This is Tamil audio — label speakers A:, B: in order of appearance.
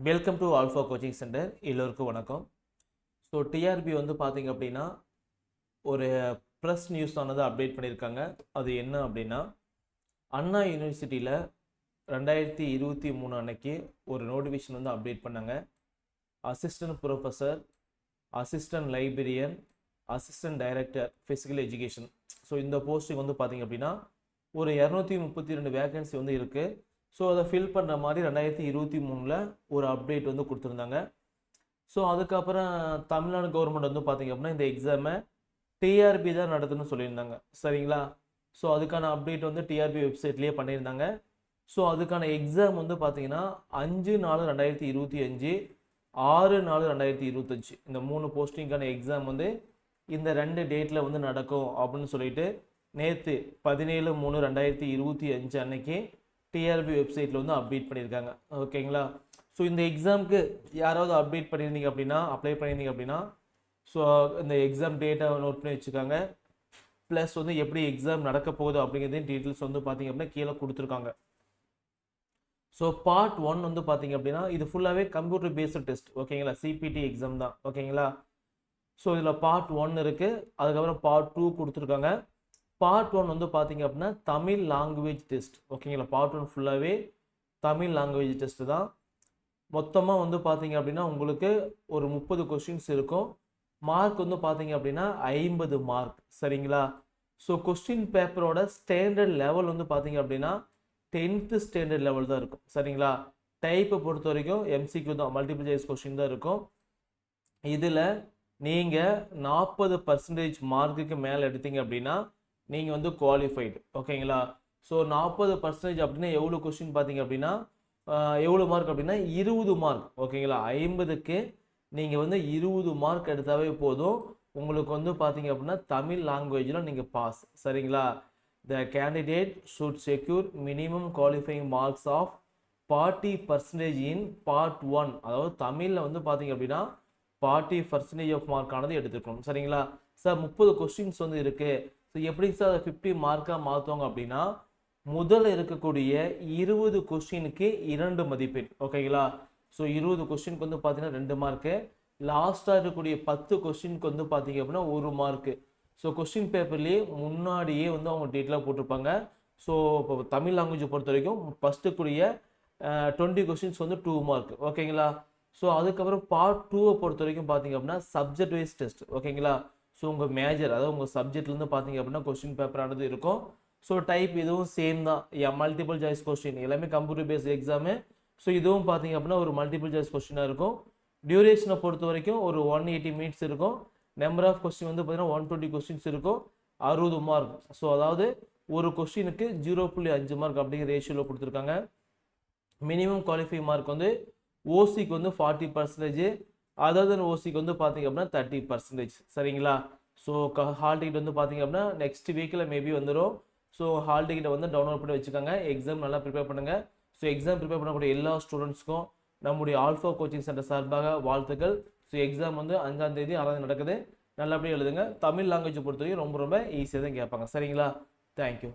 A: Welcome to alpha coaching centre. எல்லோருக்கும் வணக்கம். ஸோ டிஆர்பி வந்து பார்த்தீங்க அப்படின்னா ஒரு ப்ரெஸ் நியூஸ் ஆனது அப்டேட் பண்ணியிருக்காங்க. அது என்ன அப்படின்னா, அண்ணா யூனிவர்சிட்டியில் 2023 அன்னைக்கு ஒரு நோட்டிஃபிகேஷன் வந்து அப்டேட் பண்ணாங்க. Assistant professor, assistant librarian, assistant director physical education. So இந்த போஸ்டிங் வந்து பார்த்தீங்க அப்படின்னா ஒரு 232 வேகன்சி வந்து இருக்குது. ஸோ அதை ஃபில் பண்ணுற மாதிரி 2023 ஒரு அப்டேட் வந்து கொடுத்துருந்தாங்க. ஸோ அதுக்கப்புறம் தமிழ்நாடு கவர்மெண்ட் வந்து பார்த்திங்க அப்படின்னா இந்த எக்ஸாமை டிஆர்பி தான் நடத்துன்னு சொல்லியிருந்தாங்க. சரிங்களா? ஸோ அதுக்கான அப்டேட் வந்து டிஆர்பி வெப்சைட்லேயே பண்ணியிருந்தாங்க. ஸோ அதுக்கான எக்ஸாம் வந்து பார்த்திங்கன்னா 5/4/2025, 6/4/2025 இந்த 3 போஸ்டிங்கான எக்ஸாம் வந்து இந்த 2 டேட்டில் வந்து நடக்கும் அப்படின்னு சொல்லிட்டு நேற்று 17/3/2025 அன்னைக்கு டிஆர்பி வெப்சைட்டில் வந்து அப்டேட் பண்ணியிருக்காங்க. ஓகேங்களா? ஸோ இந்த எக்ஸாமுக்கு யாராவது அப்டேட் பண்ணியிருந்தீங்க அப்படின்னா, அப்ளை பண்ணியிருந்தீங்க அப்படின்னா, ஸோ இந்த எக்ஸாம் டேட்டை நோட் பண்ணி வச்சுக்காங்க. ப்ளஸ் வந்து எப்படி எக்ஸாம் நடக்க போகுது அப்படிங்கிறதையும் டீட்டெயில்ஸ் வந்து பார்த்தீங்க அப்படின்னா கீழே கொடுத்துருக்காங்க. ஸோ பார்ட் 1 வந்து பார்த்தீங்க அப்படின்னா இது ஃபுல்லாகவே கம்ப்யூட்டர் பேஸ்டு டெஸ்ட். ஓகேங்களா? சிபிடி எக்ஸாம் தான். ஓகேங்களா? ஸோ இதில் பார்ட் 1 இருக்குது. அதுக்கப்புறம் பார்ட் 2 கொடுத்துருக்காங்க. பார்ட் 1 வந்து பார்த்தீங்க அப்படின்னா தமிழ் லாங்குவேஜ் டெஸ்ட். ஓகேங்களா? பார்ட் 1 ஃபுல்லாகவே தமிழ் லாங்குவேஜ் டெஸ்ட்டு தான். மொத்தமாக வந்து பார்த்தீங்க அப்படின்னா உங்களுக்கு ஒரு 30 கொஸ்டின்ஸ் இருக்கும். மார்க் வந்து பார்த்தீங்க அப்படின்னா 50 மார்க். சரிங்களா? ஸோ கொஸ்டின் பேப்பரோட ஸ்டாண்டர்ட் லெவல் வந்து பார்த்தீங்க அப்படின்னா 10th ஸ்டாண்டர்ட் லெவல் தான் இருக்கும். சரிங்களா? டைப்பை பொறுத்த வரைக்கும் எம்சிக்யூ தான், மல்டிபிள் சாய்ஸ் கொஸ்டின் தான் இருக்கும். இதில் நீங்கள் 40% மார்க்குக்கு மேலே எடுத்தீங்க அப்படின்னா நீங்கள் வந்து குவாலிஃபைடு. ஓகேங்களா? ஸோ 40% அப்படின்னா எவ்வளோ கொஸ்டின் பார்த்தீங்க அப்படின்னா எவ்வளோ மார்க் அப்படின்னா 20 மார்க். ஓகேங்களா? 50க்கு நீங்கள் வந்து 20 மார்க் எடுத்தாவே போதும். உங்களுக்கு வந்து பார்த்தீங்க அப்படின்னா தமிழ் லாங்குவேஜில் நீங்கள் பாஸ். சரிங்களா? The candidate should secure minimum qualifying marks of 40% in part 1. அதாவது தமிழில் வந்து பார்த்தீங்க அப்படின்னா 40% ஆஃப் மார்க் ஆனது எடுத்துக்கணும். சரிங்களா? சார் 30 கொஸ்டின்ஸ் வந்து இருக்குது, ஸோ எப்படி சார் அதை 50 மார்க்காக மாற்றுவாங்க அப்படின்னா, முதல்ல இருக்கக்கூடிய 20 கொஸ்டினுக்கு 2 மதிப்பெண். ஓகேங்களா? ஸோ 20 கொஸ்டினுக்கு வந்து பார்த்தீங்கன்னா 2 மார்க்கு. லாஸ்ட்டாக இருக்கக்கூடிய 10 கொஸ்டினுக்கு வந்து பார்த்தீங்க அப்படின்னா 1 மார்க்கு. ஸோ கொஸ்டின் பேப்பர்லேயே முன்னாடியே வந்து அவங்க டீட்டெயிலாக போட்டிருப்பாங்க. ஸோ இப்போ தமிழ் லாங்குவேஜை பொறுத்த வரைக்கும் ஃபஸ்ட்டுக்குரிய 20 கொஸ்டின்ஸ் வந்து 2 மார்க். ஓகேங்களா? ஸோ அதுக்கப்புறம் பார்ட் 2 பொறுத்த வரைக்கும் பார்த்தீங்க அப்படின்னா சப்ஜெக்ட் வைஸ் டெஸ்ட். ஓகேங்களா? ஸோ உங்கள் மேஜர், அதாவது உங்கள் சப்ஜெக்ட்லேருந்து பார்த்தீங்க அப்படின்னா கொஸ்டின் பேப்பரானது இருக்கும். ஸோ டைப் இதுவும் சேம் தான், மல்டிபிள் சாய்ஸ் கொஸ்டின், எல்லாமே கம்ப்யூட்டர் பேஸ்ட் எக்ஸாமு. ஸோ இதுவும் பார்த்தீங்க அப்படின்னா ஒரு மல்டிபிள் சாய்ஸ் கொஸ்டினாக இருக்கும். டியூரேஷனை பொறுத்த வரைக்கும் ஒரு 180 மினிட்ஸ் இருக்கும். நம்பர் ஆஃப் கொஸ்டின் வந்து பார்த்தீங்கன்னா 120 கொஸ்டின்ஸ் இருக்கும். 60 மார்க். ஸோ அதாவது ஒரு கொஸ்டினுக்கு 0.5 மார்க் அப்படிங்கிற ரேஷியோவில் கொடுத்துருக்காங்க. மினிமம் குவாலிஃபை மார்க் வந்து ஓசிக்கு வந்து 40%, அதர் தென் ஓசிக்கு வந்து பார்த்தீங்க அப்படின்னா 30%. சரிங்களா? ஸோ ஹால் டிக்கெட் வந்து பார்த்தீங்க அப்படின்னா நெக்ஸ்ட் வீக்கில் மேபி வந்துடும். ஸோ ஹால் டிக்கெட்டை வந்து டவுன்லோட் பண்ணி வச்சுக்கோங்க. எக்ஸாம் நல்லா ப்ரிப்பேர் பண்ணுங்கள். ஸோ எக்ஸாம் ப்ரிப்பேர் பண்ணக்கூடிய எல்லா ஸ்டூடெண்ட்ஸ்க்கும் நம்முடைய ஆல்ஃபா கோச்சிங் சென்டர் சார்பாக வாழ்த்துக்கள். ஸோ எக்ஸாம் வந்து 5ஆம் தேதி 6ஆம் நடக்குது. நல்லபடியாக எழுதுங்க. தமிழ் லாங்குவேஜை பொறுத்தவரைக்கும் ரொம்ப ரொம்ப ஈஸியாக தான் கேட்பாங்க. சரிங்களா? தேங்க்யூ.